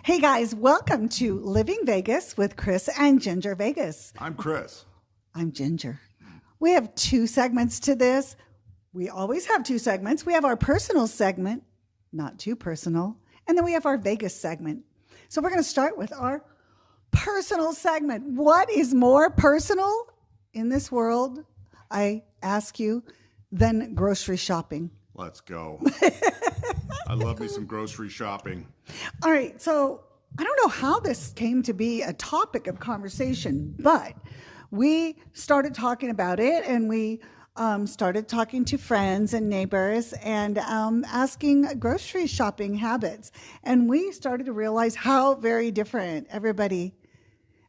Hey guys, welcome to Living Vegas with Kris and Ginger Vegas. I'm Kris. I'm Ginger. We have two segments to this. We always have two segments. We have our personal segment, not too personal, and then we have our Vegas segment. So we're going to start with our personal segment. What is more personal in this world, I ask you, than grocery shopping? Let's go. I love me some grocery shopping. All right, so I don't know how this came to be a topic of conversation, but we started talking about it, and we started talking to friends and neighbors and asking grocery shopping habits. And we started to realize how very different everybody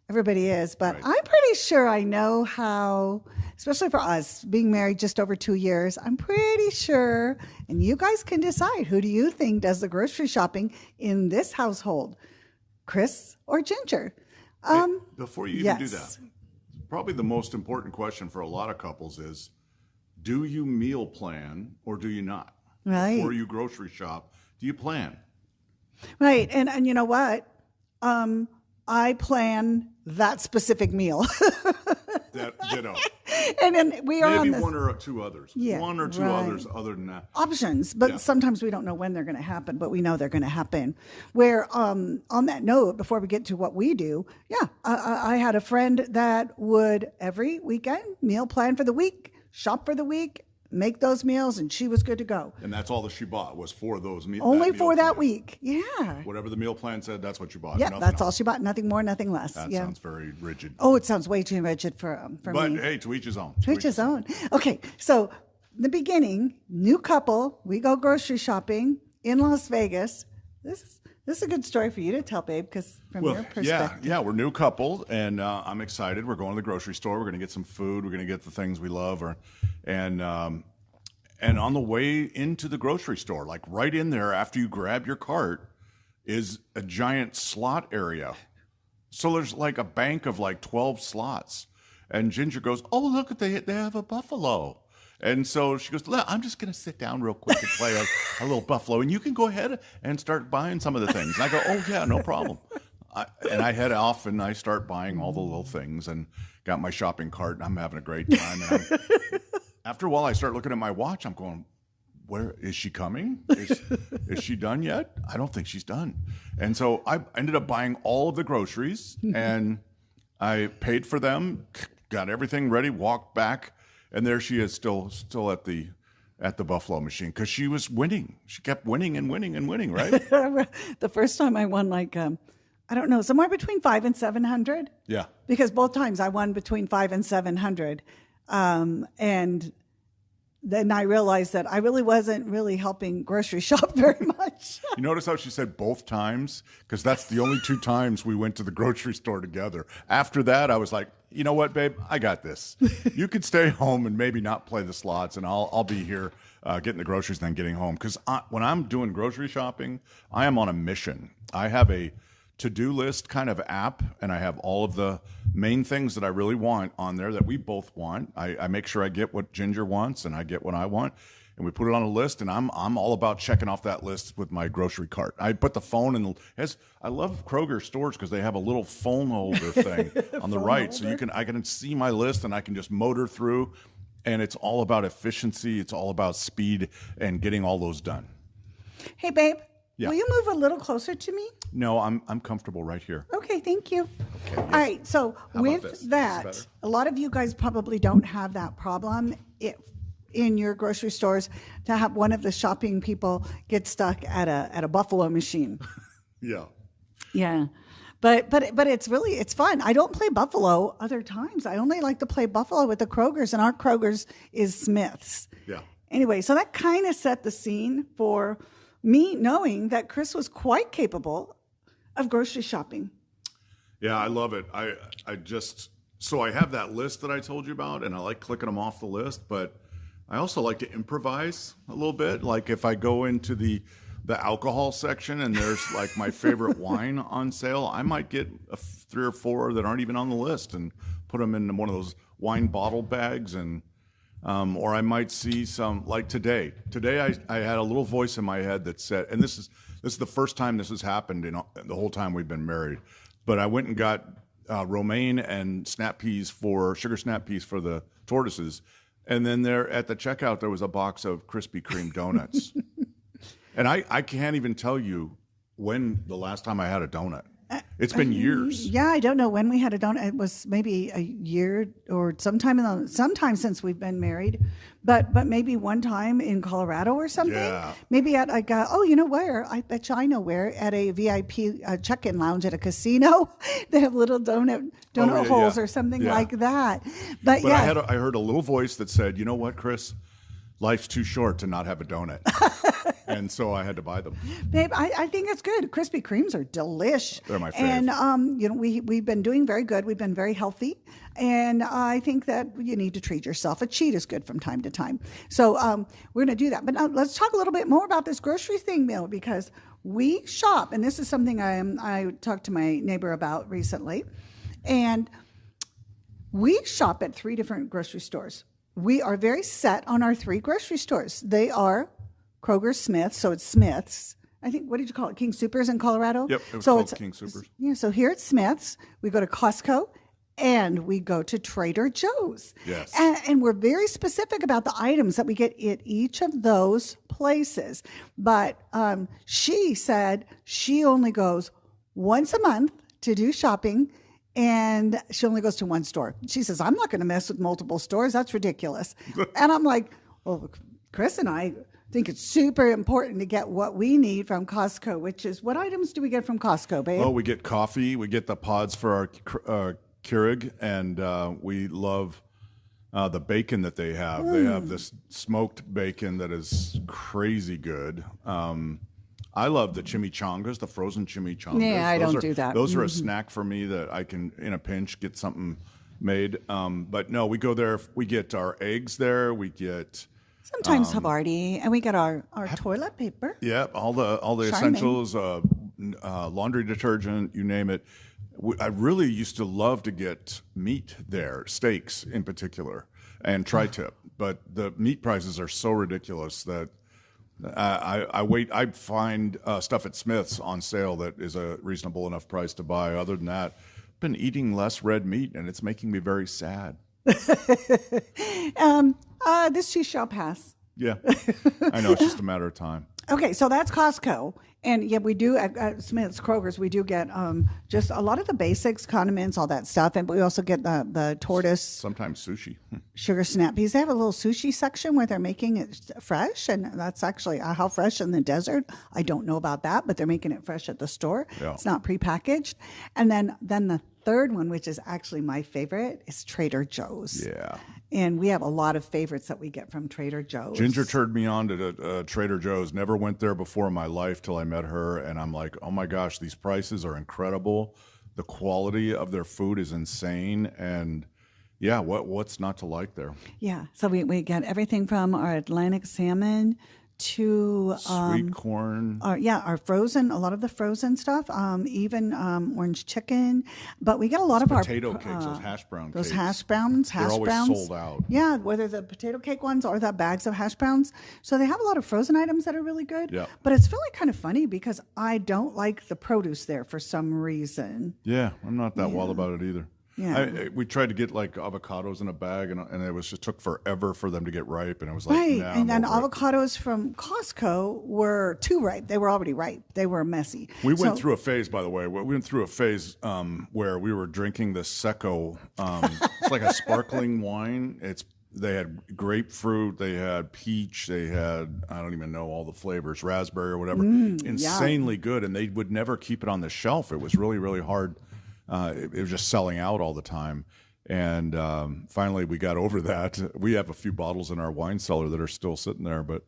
is. But Right. I'm pretty sure I know how, especially for us being married just over 2 years, I'm pretty sure, and you guys can decide, who do you think does the grocery shopping in this household, Kris or Ginger? Before you even do yes. that, probably the most important question for a lot of couples is, do you meal plan or do you not? Right. Before you grocery shop, do you plan? Right. And you know what? I plan that specific meal. That, you know, And then we are on maybe this one or two others. Yeah, One or two right. others other than that. options, but Yeah. sometimes we don't know when they're going to happen, but we know they're going to happen. Where on that note, before we get to what we do, I had a friend that would every weekend meal plan for the week, shop for the week, make those meals, and she was good to go. And that's all that she bought was for those meals. Only for that week. Yeah. Whatever the meal plan said, that's what you bought. Yeah, Nothing that's all else. she bought. Nothing more, nothing less. That yeah. sounds very rigid. Oh, it sounds way too rigid for But me. hey, to each his own. To each his own. Okay, so the beginning, new couple, we go grocery shopping in Las Vegas. This is a good story for you to tell, babe, because from your perspective. yeah, we're a new couple, and I'm excited. We're going to the grocery store. We're going to get some food. We're going to get the things we love, and on the way into the grocery store, like right in there, after you grab your cart, is a giant slot area. So there's like a bank of like 12 slots, and Ginger goes, "Oh, look, they have a buffalo." And so she goes, "I'm just going to sit down real quick and play a little buffalo, and you can go ahead and start buying some of the things." And I go, "Oh, yeah, no problem." And I head off, and I start buying all the little things and got my shopping cart, and I'm having a great time. And after a while, I start looking at my watch. I'm going, "Where is she coming? Is she done yet? I don't think she's done." And so I ended up buying all of the groceries, and I paid for them, got everything ready, walked back. And there she is, still at the buffalo machine, because she was winning. She kept winning and winning and winning, right? The first time I won, like, I don't know, somewhere between 500 and 700. Yeah. Because both times I won between 500 and 700. And then I realized that I really wasn't really helping grocery shop very much. You notice how she said both times? Because that's the only two times we went to the grocery store together. After that, I was like, "You know what, babe? I got this. You could stay home and maybe not play the slots, and I'll be here getting the groceries and then getting home." Because when I'm doing grocery shopping, I am on a mission. I have a to-do list kind of app, and I have all of the main things that I really want on there that we both want. I make sure I get what Ginger wants and I get what I want, and we put it on a list, and I'm all about checking off that list with my grocery cart. I put the phone in. I love Kroger stores because they have a little phone holder thing on the right, so I can see my list and I can just motor through, and it's all about efficiency. It's all about speed and getting all those done. Hey, babe, Yeah. will you move a little closer to me? No, I'm comfortable right here. Okay, thank you. Okay, All right, so How about with this? Is this that, better? a lot of you guys probably don't have that problem in your grocery stores to have one of the shopping people get stuck at a buffalo machine. Yeah. Yeah. But it's fun. I don't play buffalo other times. I only like to play buffalo with the Krogers, and our Krogers is Smith's. Yeah. Anyway, so that kind of set the scene for me knowing that Kris was quite capable of grocery shopping. Yeah, I love it. So I have that list that I told you about, and I like clicking them off the list, but I also like to improvise a little bit. Like if I go into the alcohol section and there's like my favorite wine on sale, I might get 3 or 4 that aren't even on the list and put them in one of those wine bottle bags, and or I might see some like today. Today I had a little voice in my head that said, and this This is the first time this has happened in the whole time we've been married. But I went and got romaine and sugar snap peas for the tortoises. And then there at the checkout, there was a box of Krispy Kreme donuts. And I can't even tell you when the last time I had a donut. It's been years. Yeah, I don't know when we had a donut. It was maybe a year or sometime since we've been married, but maybe one time in Colorado or something. Yeah. Maybe at like you know where? I bet you I know where. At a VIP check-in lounge at a casino, they have little donut holes or something like that. But yeah, I heard a little voice that said, "You know what, Kris? Life's too short to not have a donut." And so I had to buy them. Babe, I think it's good. Krispy Kremes are delish. They're my favorite. And, we've been doing very good. We've been very healthy. And I think that you need to treat yourself. A cheat is good from time to time. So we're going to do that. But now let's talk a little bit more about this grocery thing, Bill, because we shop. And this is something I talked to my neighbor about recently. And we shop at 3 different grocery stores. We are very set on our 3 grocery stores. They are Kroger, Smith's, so it's Smith's. I think, what did you call it? King Soopers in Colorado? Yep, it was called King Soopers. Yeah, so here at Smith's, we go to Costco, and we go to Trader Joe's. Yes. And we're very specific about the items that we get at each of those places. But she said she only goes once a month to do shopping, and she only goes to one store. She says, I'm not going to mess with multiple stores. That's ridiculous. And I'm like, well, Kris and I think it's super important to get what we need from Costco, which is, what items do we get from Costco, babe? Oh, we get coffee. We get the pods for our Keurig, and we love the bacon that they have. They have this smoked bacon that is crazy good. I love the chimichangas, the frozen chimichangas. Yeah, I don't do that. Those are a snack for me that I can, in a pinch, get something made. But no, we go there. We get our eggs there. We get... Sometimes Havarti, and we get our toilet paper. Yeah, all the essentials, laundry detergent, you name it. I really used to love to get meat there, steaks in particular, and tri-tip. But the meat prices are so ridiculous that I find stuff at Smith's on sale that is a reasonable enough price to buy. Other than that, I've been eating less red meat, and it's making me very sad. This too shall pass. Yeah, I know. It's just a matter of time. Okay, so that's Costco. And yeah, we do at Smith's, Kroger's, we do get just a lot of the basics, condiments, all that stuff. And we also get the tortoise. Sometimes sushi. Sugar snap peas. They have a little sushi section where they're making it fresh. And that's actually how fresh in the desert. I don't know about that, but they're making it fresh at the store. Yeah. It's not prepackaged. And then the third one, which is actually my favorite, is Trader Joe's. Yeah. And we have a lot of favorites that we get from Trader Joe's. Ginger turned me on to Trader Joe's. Never went there before in my life till I met her. And I'm like, oh my gosh, these prices are incredible. The quality of their food is insane. And yeah, what's not to like there? Yeah. So we get everything from our Atlantic salmon to sweet corn. Our frozen, a lot of the frozen stuff, even orange chicken. But we get a lot of potato cakes, those hash brown those cakes. hash browns. They're always sold out. Yeah, whether the potato cake ones or the bags of hash browns. So they have a lot of frozen items that are really good. Yeah. But it's really kind of funny because I don't like the produce there for some reason. Yeah, I'm not that wild about it either. Yeah. We tried to get like avocados in a bag, and it was just took forever for them to get ripe, and it was like, right. Nah, and then avocados from Costco were too ripe. They were already ripe. They were messy. We went through a phase, by the way. We went through a phase where we were drinking the Secco. It's like a sparkling wine. They had grapefruit, they had peach, they had, I don't even know all the flavors, raspberry or whatever. Insanely good, and they would never keep it on the shelf. It was really, really hard. It was just selling out all the time. And finally, we got over that. We have a few bottles in our wine cellar that are still sitting there, but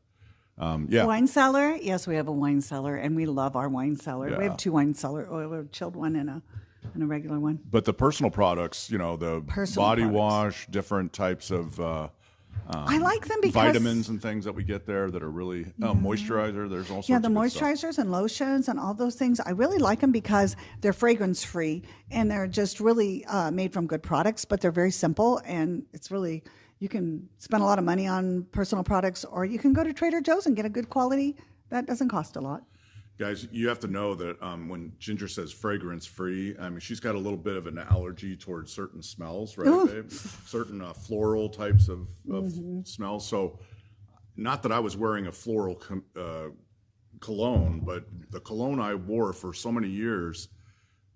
yeah. Wine cellar? Yes, we have a wine cellar, and we love our wine cellar. Yeah. We have 2 wine cellars. We have a chilled one and a regular one. But the personal products, the body wash, different types of I like them because vitamins and things that we get there that are really moisturizer. There's all sorts of the moisturizers and lotions and all those things. I really like them because they're fragrance free and they're just really made from good products. But they're very simple, and it's really, you can spend a lot of money on personal products, or you can go to Trader Joe's and get a good quality that doesn't cost a lot. Guys, you have to know that when Ginger says fragrance free, I mean, she's got a little bit of an allergy towards certain smells, right, babe? Certain floral types of smells. So, not that I was wearing a floral cologne, but the cologne I wore for so many years,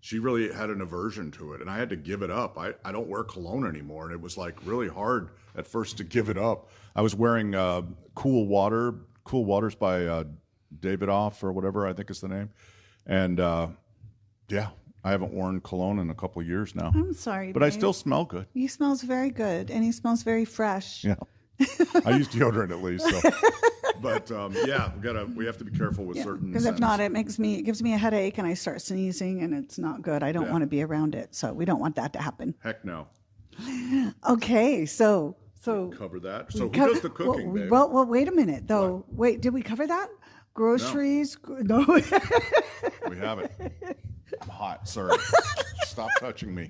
she really had an aversion to it. And I had to give it up. I don't wear cologne anymore. And it was like really hard at first to give it up. I was wearing Cool Waters by David Off or whatever I think is the name, and yeah, I haven't worn cologne in a couple of years now. I'm sorry, but babe. I still smell good. He smells very good, and he smells very fresh. Yeah, I use deodorant at least. So. But yeah, we have to be careful with certain. Because if not, it gives me a headache, and I start sneezing, and it's not good. I don't want to be around it, so we don't want that to happen. Heck no. Okay, so cover that. So who does the cooking, babe? Well, wait a minute though. What? Wait, did we cover that? Groceries? No. We haven't. I'm hot. Sorry. Stop touching me.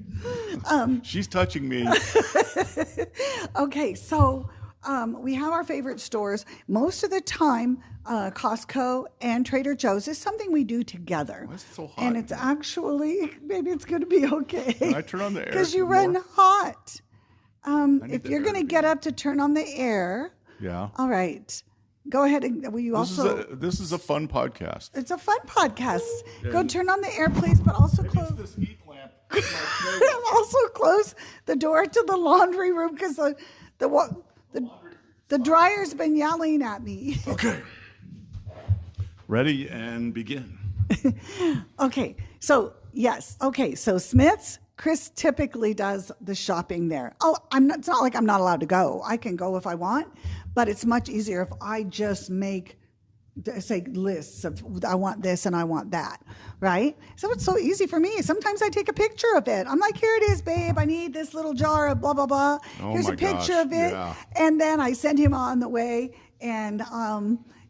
She's touching me. Okay, so we have our favorite stores. Most of the time, Costco and Trader Joe's is something we do together. Why is it so hot? And it's actually, maybe it's going to be okay. Can I turn on the air? Because you run hot. If you're going to get up to turn on the air, yeah. All right. Go ahead and will you This is a fun podcast. It's a fun podcast. Go turn on the air, please, but also Maybe close. it's this heat lamp. And Also close the door to the laundry room because the dryer's been yelling at me. Okay. Ready and begin. Okay. So yes. Okay. So Smith's. Kris typically does the shopping there. Oh, it's not like I'm not allowed to go. I can go if I want, but it's much easier if I just make, say, lists of I want this and I want that, right? So it's so easy for me. Sometimes I take a picture of it. I'm like, here it is, babe. I need this little jar of blah, blah, blah. Here's a picture of it. Yeah. And then I send him on the way, and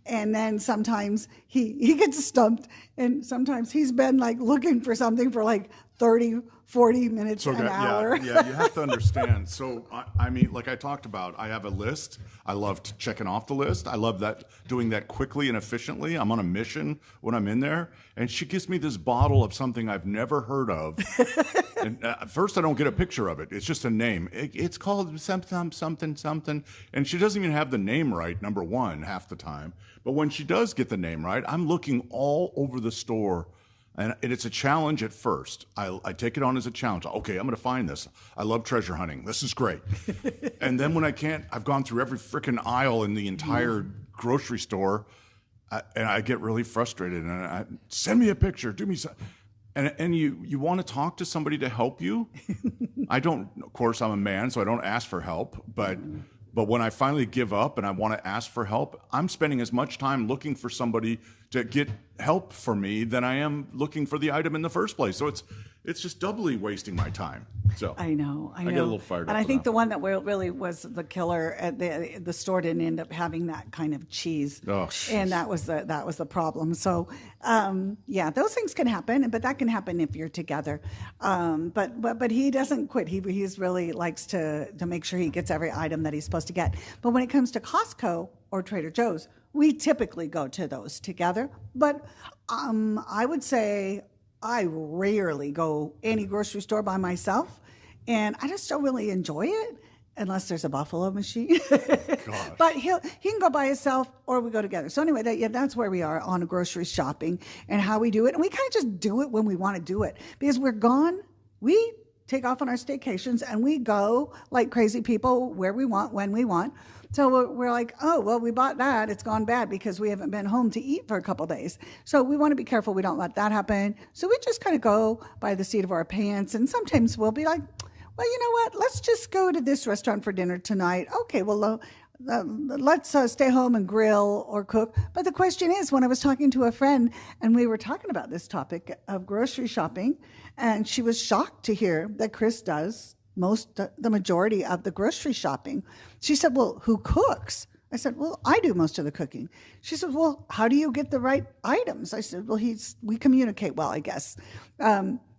then sometimes he gets stumped, and sometimes he's been like looking for something for like 30, 40 minutes, an hour. Yeah, you have to understand. So, I mean, like I talked about, I have a list. I love checking off the list. I love doing that quickly and efficiently. I'm on a mission when I'm in there. And she gives me this bottle of something I've never heard of. And at first, I don't get a picture of it. It's just a name. It's called something. And she doesn't even have the name right, number one, half the time. But when she does get the name right, I'm looking all over the store. And it's a challenge at first. I take it on as a challenge. Okay, I'm going to find this. I love treasure hunting. This is great. And then when I can't, I've gone through every freaking aisle in the entire grocery store, and I get really frustrated. And send me a picture. Do me some. And you want to talk to somebody to help you. I don't. Of course, I'm a man, so I don't ask for help. But when I finally give up and I want to ask for help, I'm spending as much time looking for somebody to get help for me than I am looking for the item in the first place. So it's just doubly wasting my time. So I know. I get a little fired up. And I think the one that really was the killer at the store didn't end up having that kind of cheese. Oh, and that was the problem. So yeah, those things can happen, but that can happen if you're together. But he doesn't quit. He's really likes to make sure he gets every item that he's supposed to get. But when it comes to Costco or Trader Joe's, we typically go to those together. But I would say I rarely go any grocery store by myself, and I just don't really enjoy it unless there's a buffalo machine. But he can go by himself, or we go together. So anyway, that's where we are on grocery shopping and how we do it. And we kind of just do it when we want to do it because we're gone. We take off on our staycations and we go like crazy people where we want, when we want. So we're like, oh, well, we bought that. It's gone bad because we haven't been home to eat for a couple of days. So we want to be careful we don't let that happen. So we just kind of go by the seat of our pants. And sometimes we'll be like, well, you know what? Let's just go to this restaurant for dinner tonight. Okay, well, let's stay home and grill or cook. But the question is, when I was talking to a friend and we were talking about this topic of grocery shopping, and she was shocked to hear that Kris does the majority of the grocery shopping. She said, well, who cooks? I said, well, I do most of the cooking. She said, well, how do you get the right items? I said, well, we communicate well, I guess,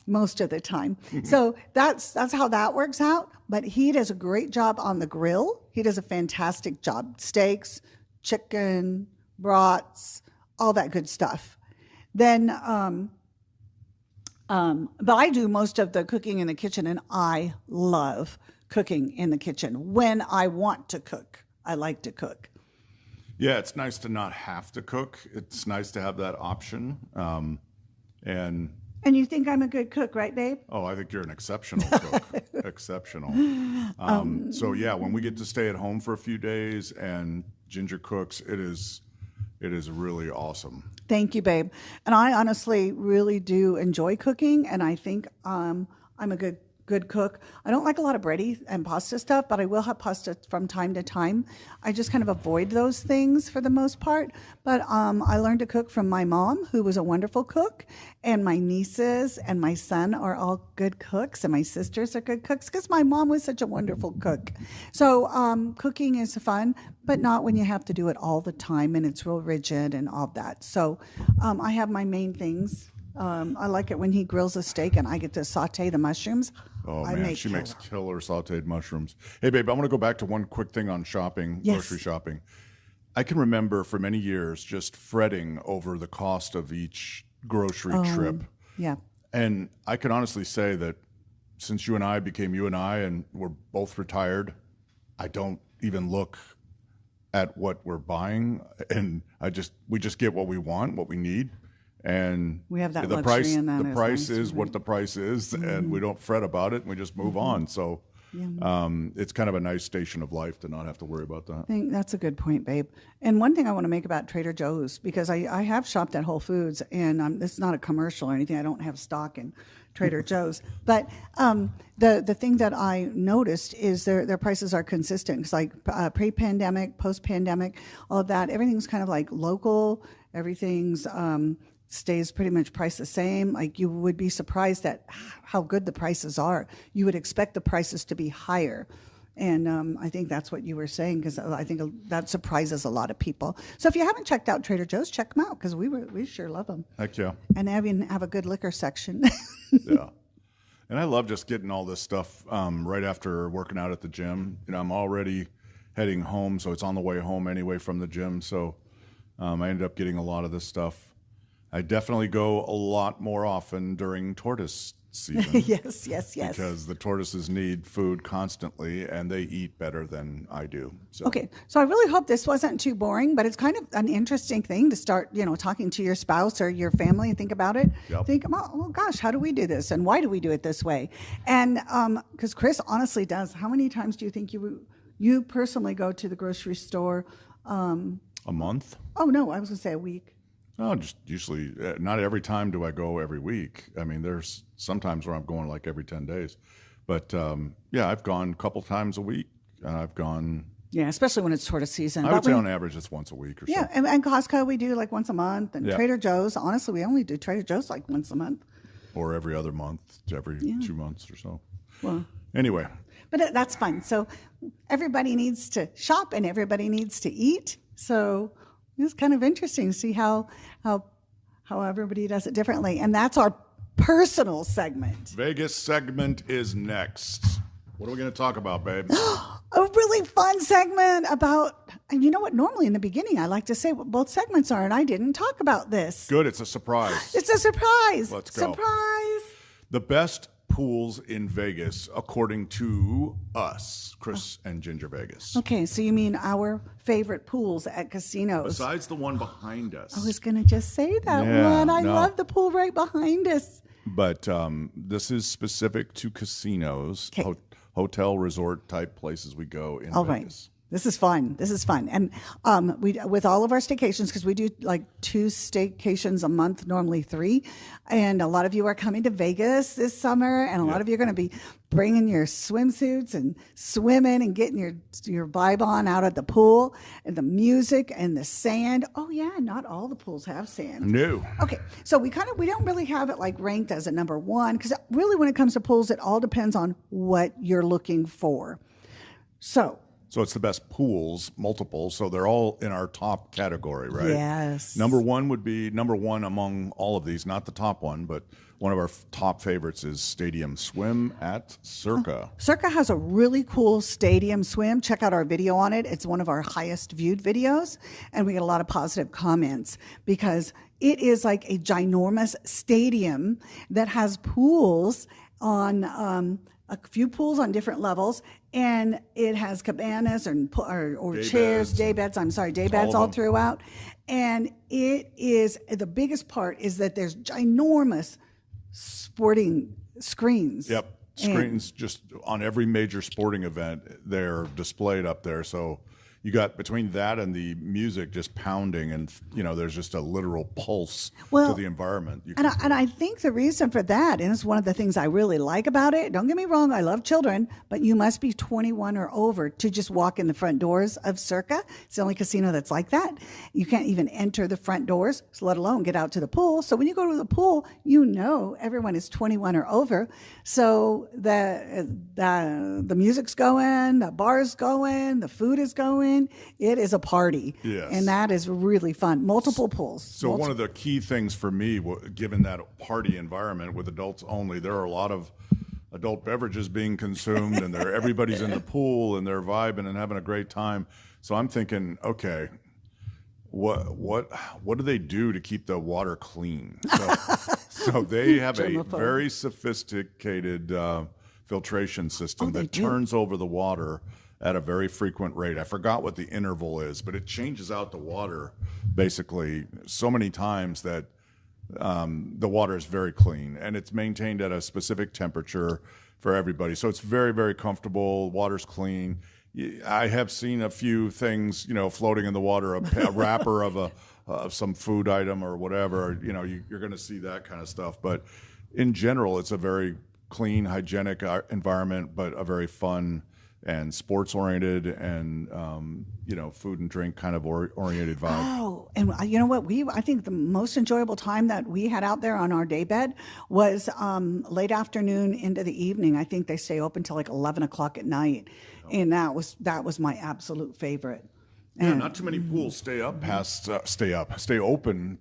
most of the time. So that's how that works out. But he does a great job on the grill. He does a fantastic job. Steaks, chicken, brats, all that good stuff. then, but I do most of the cooking in the kitchen, and I love cooking in the kitchen. When I want to cook, I like to cook. Yeah, it's nice to not have to cook. It's nice to have that option. And you think I'm a good cook, right, babe? Oh, I think you're an exceptional cook. Exceptional. So yeah, when we get to stay at home for a few days and Ginger cooks, it is really awesome. Thank you, babe. And I honestly really do enjoy cooking, and I think I'm a good cook. I don't like a lot of bready and pasta stuff, but I will have pasta from time to time. I just kind of avoid those things for the most part. But I learned to cook from my mom, who was a wonderful cook, and my nieces and my son are all good cooks, and my sisters are good cooks because my mom was such a wonderful cook. So cooking is fun, but not when you have to do it all the time and it's real rigid and all that. So I have my main things. I like it when he grills a steak and I get to saute the mushrooms. Oh, man, she makes killer sauteed mushrooms. Hey, babe, I want to go back to one quick thing on shopping, grocery shopping. I can remember for many years just fretting over the cost of each grocery trip. Yeah. And I can honestly say that since you and I became you and I and we're both retired, I don't even look at what we're buying, and we just get what we want, what we need. And we have that the luxury price, in that. the price is what the price is, and we don't fret about it, and we just move on. So it's kind of a nice station of life to not have to worry about that. I think that's a good point, babe. And one thing I want to make about Trader Joe's, because I have shopped at Whole Foods, and this is not a commercial or anything. I don't have stock in Trader Joe's. But the thing that I noticed is their prices are consistent. It's like pre-pandemic, post-pandemic, all of that. Everything's kind of like local. Everything's stays pretty much priced the same. Like, you would be surprised at how good the prices are. You would expect the prices to be higher. And I think that's what you were saying, because I think that surprises a lot of people. So if you haven't checked out Trader Joe's, check them out, because we sure love them. Heck yeah. And they even have a good liquor section. Yeah. And I love just getting all this stuff right after working out at the gym. You know, I'm already heading home, so it's on the way home anyway from the gym. So I ended up getting a lot of this stuff. I definitely go a lot more often during tortoise season. Yes. Because the tortoises need food constantly, and they eat better than I do. So. Okay, so I really hope this wasn't too boring, but it's kind of an interesting thing to start, talking to your spouse or your family and think about it. Yep. Think, oh gosh, how do we do this, and why do we do it this way? And because Kris honestly does. How many times do you think you personally go to the grocery store? A month? Oh no, I was going to say a week. Oh, just usually, not every time do I go every week. I mean, there's sometimes where I'm going like every 10 days. But yeah, I've gone a couple times a week. I've gone. Yeah, especially when it's tortoise season. I would say on average it's once a week or so. Yeah, and Costco we do like once a month. And Trader Joe's, honestly, we only do Trader Joe's like once a month. Or every other month, every 2 months or so. Well, anyway. But that's fun. So everybody needs to shop and everybody needs to eat. So it's kind of interesting to see how everybody does it differently. And that's our personal segment. Vegas segment is next. What are we going to talk about, babe? A really fun segment about, and you know what? Normally in the beginning, I like to say what both segments are, and I didn't talk about this. Good. It's a surprise. It's a surprise. Let's go. Surprise. The best pools in Vegas, according to us, Kris and Ginger Vegas. Okay, so you mean our favorite pools at casinos? Besides the one behind us. I was going to just say that one. I love the pool right behind us. But this is specific to casinos, hotel resort type places we go in Vegas. Right. This is fun. And we, with all of our staycations, because we do like 2 staycations a month, normally 3. And a lot of you are coming to Vegas this summer, and a lot of you are going to be bringing your swimsuits and swimming and getting your vibe on out at the pool, and the music and the sand. Oh yeah, not all the pools have sand. No. Okay, so we don't really have it like ranked as a number 1, because really when it comes to pools, it all depends on what you're looking for. So So it's the best pools, multiple. So they're all in our top category, right? Yes. Number one would be number one among all of these, not the top one, but one of our top favorites is Stadium Swim at Circa. Circa has a really cool stadium swim. Check out our video on it. It's one of our highest viewed videos, and we get a lot of positive comments because it is like a ginormous stadium that has pools on a few pools on different levels, and it has cabanas or chairs, day beds all throughout. And it is, the biggest part is that there's ginormous sporting screens. Yep. Screens just on every major sporting event, they're displayed up there. So you got between that and the music just pounding, and there's just a literal pulse to the environment. And I think the reason for that, and it's one of the things I really like about it, don't get me wrong, I love children, but you must be 21 or over to just walk in the front doors of Circa. It's the only casino that's like that. You can't even enter the front doors, let alone get out to the pool. So when you go to the pool, everyone is 21 or over. So the music's going, the bar's going, the food is going. It is a party. Yes. And that is really fun. Multiple pools. So one of the key things for me, given that party environment with adults only, there are a lot of adult beverages being consumed, and everybody's in the pool and they're vibing and having a great time. So I'm thinking, okay, what do they do to keep the water clean? So they have a very sophisticated filtration system that turns over the water at a very frequent rate. I forgot what the interval is, but it changes out the water basically so many times that the water is very clean, and it's maintained at a specific temperature for everybody. So it's very, very comfortable. Water's clean. I have seen a few things, floating in the water, a wrapper of some food item or whatever. You're going to see that kind of stuff. But in general, it's a very clean, hygienic environment, but a very fun and sports-oriented and, food and drink kind of oriented vibe. Oh, and you know what? I think the most enjoyable time that we had out there on our day bed was late afternoon into the evening. I think they stay open till like 11 o'clock at night. And that was my absolute favorite. Yeah, not too many pools stay open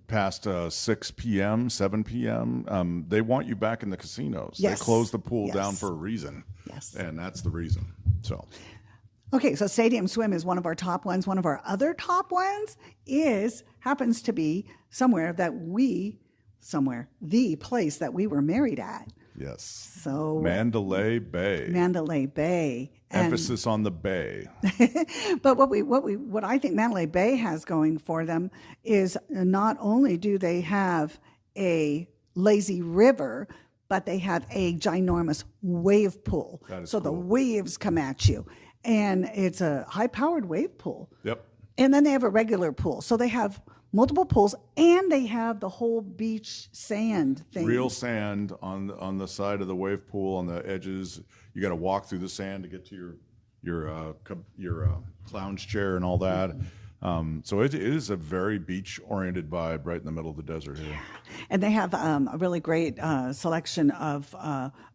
past 6 p.m., 7 p.m. They want you back in the casinos. Yes. They close the pool down for a reason. Yes. And that's the reason. So. Okay, so Stadium Swim is one of our top ones. One of our other top ones happens to be the place that we were married at. Yes. So Mandalay Bay. Mandalay Bay. Emphasis on the bay. But what I think Mandalay Bay has going for them is not only do they have a lazy river, but they have a ginormous wave pool. That is so cool. The waves come at you. And it's a high-powered wave pool. Yep. And then they have a regular pool. So they have multiple pools, and they have the whole beach sand thing. Real sand on the side of the wave pool, on the edges. You got to walk through the sand to get to your lounge chair and all that. So it is a very beach-oriented vibe right in the middle of the desert here. And they have a really great selection of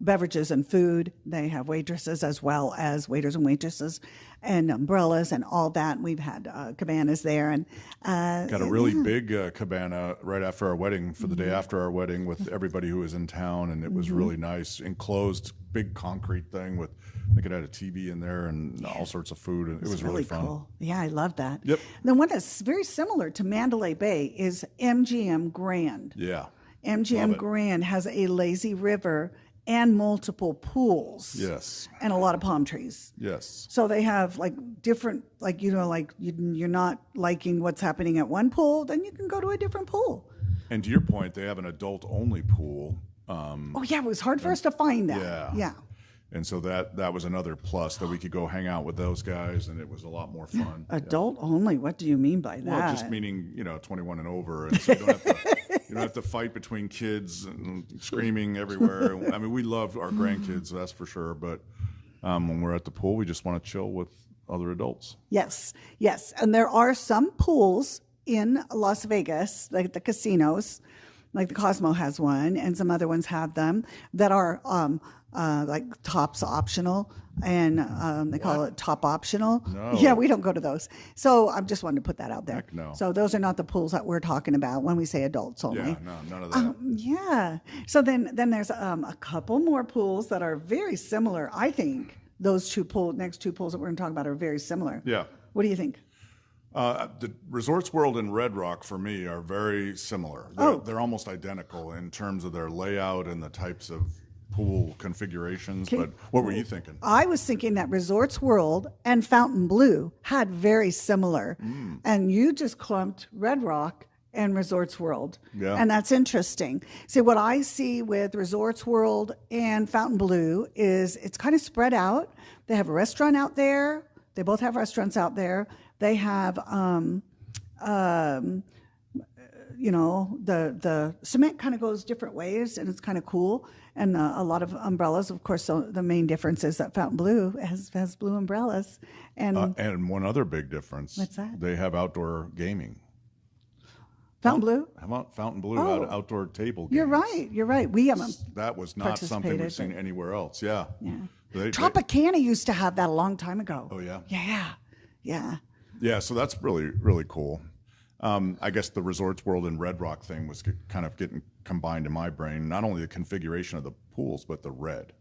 beverages and food. They have waitresses as well as waiters and waitresses and umbrellas and all that. We've had cabanas there. And got a really big cabana right after our wedding, for the day after our wedding, with everybody who was in town, and it was really nice. Enclosed, big concrete thing with, I think it had a TV in there and all sorts of food. And it was really fun. Cool. Yeah, I love that. Yep. The one that's very similar to Mandalay Bay is MGM Grand. Yeah. MGM Grand has a lazy river and multiple pools. Yes. And a lot of palm trees. Yes. So they have different, you're not liking what's happening at one pool, then you can go to a different pool. And to your point, they have an adult-only pool. It was hard for us to find that. Yeah. And so that was another plus, that we could go hang out with those guys, and it was a lot more fun. Adult only? What do you mean by that? Well, just meaning 21 and over, and so you don't have to fight between kids and screaming everywhere. I mean, we love our grandkids, that's for sure. But when we're at the pool, we just want to chill with other adults. Yes, and there are some pools in Las Vegas, like the casinos, Like the Cosmo has one, and some other ones have them that are like tops optional, and they call it top optional. No. Yeah, we don't go to those. So I just wanted to put that out there. Heck no. So those are not the pools that we're talking about when we say adults only. Yeah, no, none of that. Yeah. So then there's a couple more pools that are very similar. I think those next two pools that we're going to talk about are very similar. Yeah. What do you think? The Resorts World and Red Rock for me are very similar. They're almost identical in terms of their layout and the types of pool configurations. But what were you thinking? I was thinking that Resorts World and Fontainebleau had very similar, and you just clumped Red Rock and Resorts World. Yeah. And that's interesting. See, what I see with Resorts World and Fontainebleau is it's kind of spread out. They have a restaurant out there. They both have restaurants out there. They have, you know, the cement kind of goes different ways, and it's kind of cool. And a lot of umbrellas, of course. So the main difference is that Fontainebleau has blue umbrellas. And one other big difference. What's that? They have outdoor gaming. Fontainebleau? How about Fontainebleau had outdoor table games? You're right. We haven't. That was not something we've seen participated, anywhere else. Yeah. Tropicana used to have that a long time ago. Oh, yeah? Yeah. Yeah, so that's really, really cool. I guess the Resorts World and Red Rock thing was kind of getting combined in my brain. Not only the configuration of the pools, but the red.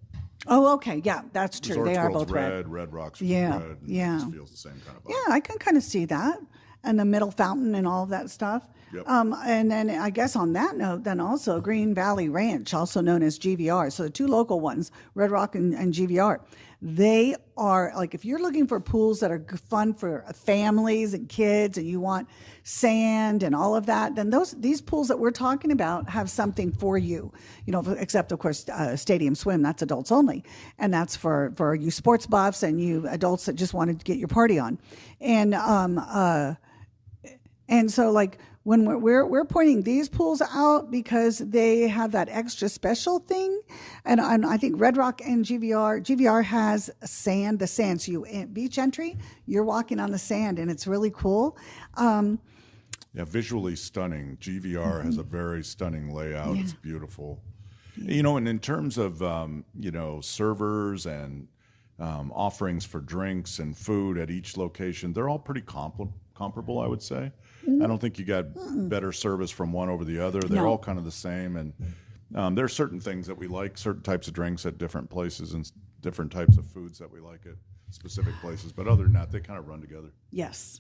Oh, okay. Yeah, that's true. Resorts They are World's both red. Red Rock's Yeah, red. yeah. It just feels the same kind of vibe. Yeah, I can kind of see that. And the middle fountain and all of that stuff. Yep. And then I guess on that note, then also Green Valley Ranch, also known as GVR. So the two local ones, Red Rock and GVR, they are like, if you're looking for pools that are fun for families and kids and you want sand and all of that, then these pools that we're talking about have something for you, you know, except of course, Stadium Swim, that's adults only. And that's for you sports buffs and you adults that just wanted to get your party on. And so like when we're pointing these pools out because they have that extra special thing, and I think Red Rock and GVR has sand, the sand. So beach entry, you're walking on the sand, and it's really cool. Yeah, visually stunning. GVR has a very stunning layout. Yeah. It's beautiful. You know, and in terms of you know, servers and offerings for drinks and food at each location, they're all pretty comparable, I would say. I don't think you got better service from one over the other. They're all kind of the same. And there are certain things that we like, certain types of drinks at different places and different types of foods that we like at specific places. But other than that, they kind of run together. Yes.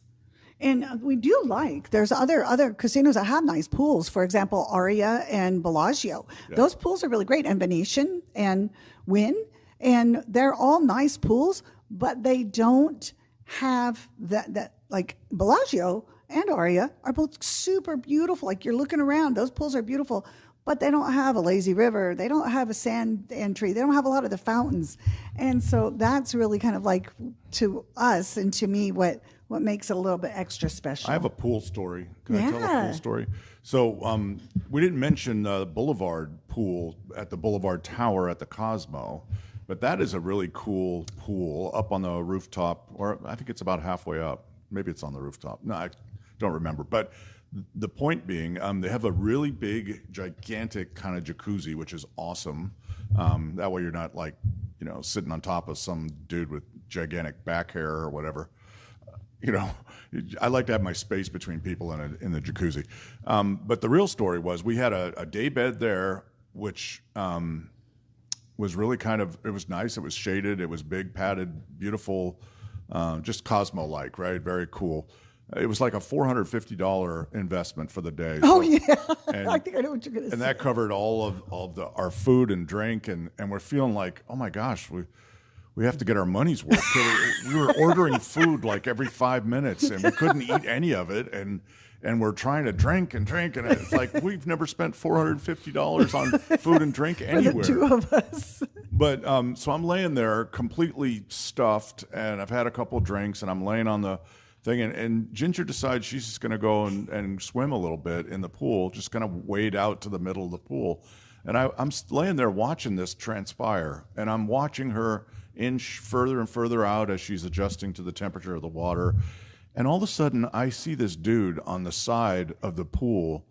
And we do there's other casinos that have nice pools. For example, Aria and Bellagio. Yeah. Those pools are really great. And Venetian and Wynn. And they're all nice pools, but they don't have that like Bellagio and Aria are both super beautiful. Like you're looking around, those pools are beautiful, but they don't have a lazy river. They don't have a sand entry. They don't have a lot of the fountains. And so that's really kind of like to us and to me what makes it a little bit extra special. I have a pool story. Can I tell a pool story? So we didn't mention the Boulevard pool at the Boulevard Tower at the Cosmo, but that is a really cool pool up on the rooftop, or I think it's about halfway up. Maybe it's on the rooftop. No, I don't remember. But the point being, they have a really big, gigantic kind of jacuzzi, which is awesome. That way you're not like, you know, sitting on top of some dude with gigantic back hair or whatever. You know, I like to have my space between people in the jacuzzi. But the real story was we had a day bed there, which was really kind of, it was nice. It was shaded. It was big, padded, beautiful, just Cosmo-like, right? Very cool. It was like a $450 investment for the day. Oh, yeah. I think I know what you're going to say. And that covered all of our food and drink. And we're feeling like, oh, my gosh, we have to get our money's worth. So we were ordering food like every 5 minutes, and we couldn't eat any of it. And we're trying to drink, and it's like we've never spent $450 on food and drink anywhere. For the two of us. But so I'm laying there completely stuffed, and I've had a couple of drinks, and I'm laying on the thing, and Ginger decides she's just going to go and swim a little bit in the pool, just kind of wade out to the middle of the pool. And I'm laying there watching this transpire, and I'm watching her inch further and further out as she's adjusting to the temperature of the water. And all of a sudden, I see this dude on the side of the pool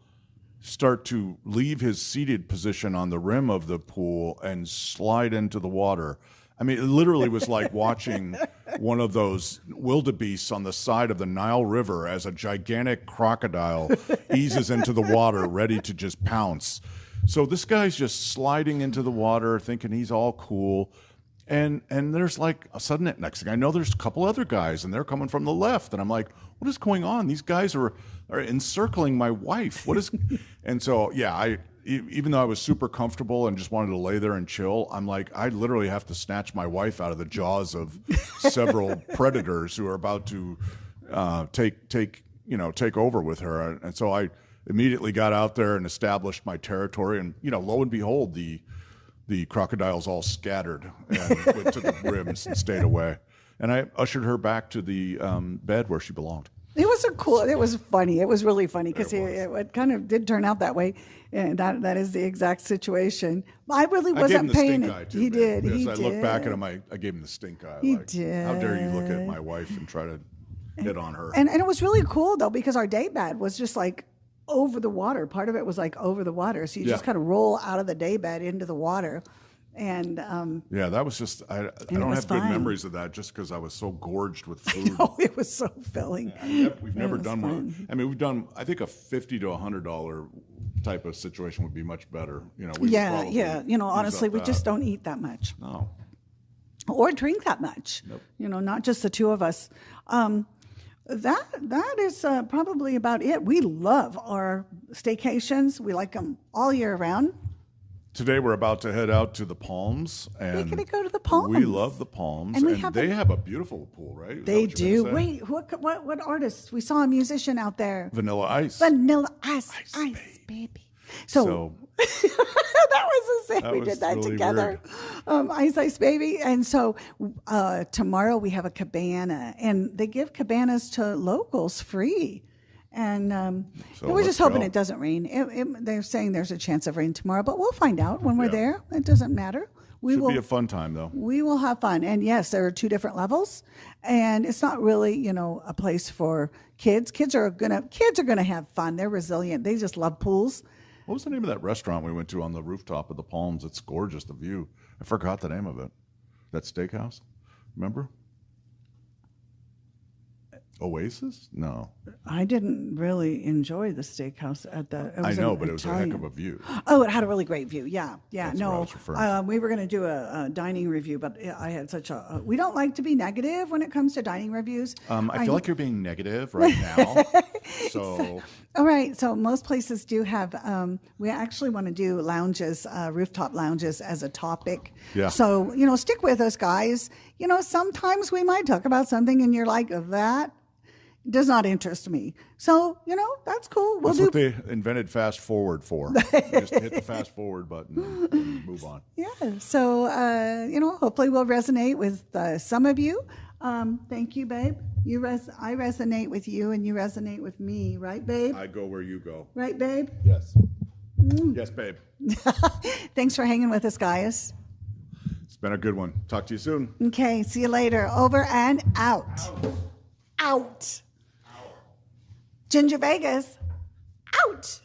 start to leave his seated position on the rim of the pool and slide into the water. I mean, it literally was like watching one of those wildebeests on the side of the Nile River as a gigantic crocodile eases into the water, ready to just pounce. So this guy's just sliding into the water, thinking he's all cool. And there's like a sudden, next thing I know, there's a couple other guys, and they're coming from the left. And I'm like, what is going on? These guys are encircling my wife. What is? And so, yeah, even though I was super comfortable and just wanted to lay there and chill, I'm like, I literally have to snatch my wife out of the jaws of several predators who are about to take over with her. And so I immediately got out there and established my territory. And lo and behold, the crocodiles all scattered and went to the rims and stayed away. And I ushered her back to the bed where she belonged. It was funny. It was really funny because it kind of did turn out that way. And that is the exact situation. I really wasn't paying it. He did. Yes, I look back at him, I gave him the stink eye. He did. How dare you look at my wife and try to hit on her. And it was really cool, though, because our day bed was just like over the water. Part of it was like over the water. So you just kind of roll out of the day bed into the water. And that was just I don't have good memories of that just because I was so gorged with food. It was so filling. We've never done one. I mean, we've done. I think a $50 to $100 type of situation would be much better. Honestly, we just don't eat that much. No. Or drink that much. Nope. Not just the two of us. That is probably about it. We love our staycations. We like them all year round. Today we're about to head out to the Palms, and we're going to go to the Palms. We love the Palms, and they have a beautiful pool, right? They do. Wait, what artist? We saw a musician out there. Vanilla Ice. Vanilla Ice, baby. So that was the same. We did that really together. Ice Baby. And so tomorrow we have a cabana, and they give cabanas to locals free. And we're just hoping it doesn't rain. They're saying there's a chance of rain tomorrow, but we'll find out when we're there. It doesn't matter. Should be a fun time, though. We will have fun. And yes, there are two different levels, and it's not really, a place for kids. Kids are gonna have fun. They're resilient. They just love pools. What was the name of that restaurant we went to on the rooftop of the Palms? It's gorgeous, the view. I forgot the name of it. That steakhouse, remember? Oasis? No. I didn't really enjoy the steakhouse at the. I know, but it was a heck of a view. Oh, it had a really great view. Yeah. That's what I was referring to. We were going to do a dining review, but I had such a. We don't like to be negative when it comes to dining reviews. I feel like you're being negative right now. So. All right. So most places do have. We actually want to do lounges, rooftop lounges, as a topic. Yeah. So stick with us, guys. Sometimes we might talk about something, and you're like, that does not interest me. So, that's cool. That's what they invented fast forward for. Just hit the fast forward button and move on. Yeah. So, hopefully we'll resonate with some of you. Thank you, babe. I resonate with you and you resonate with me. Right, babe? I go where you go. Right, babe? Yes. Yes, babe. Thanks for hanging with us, guys. It's been a good one. Talk to you soon. Okay. See you later. Over and out. Out. Ginger Vegas, out.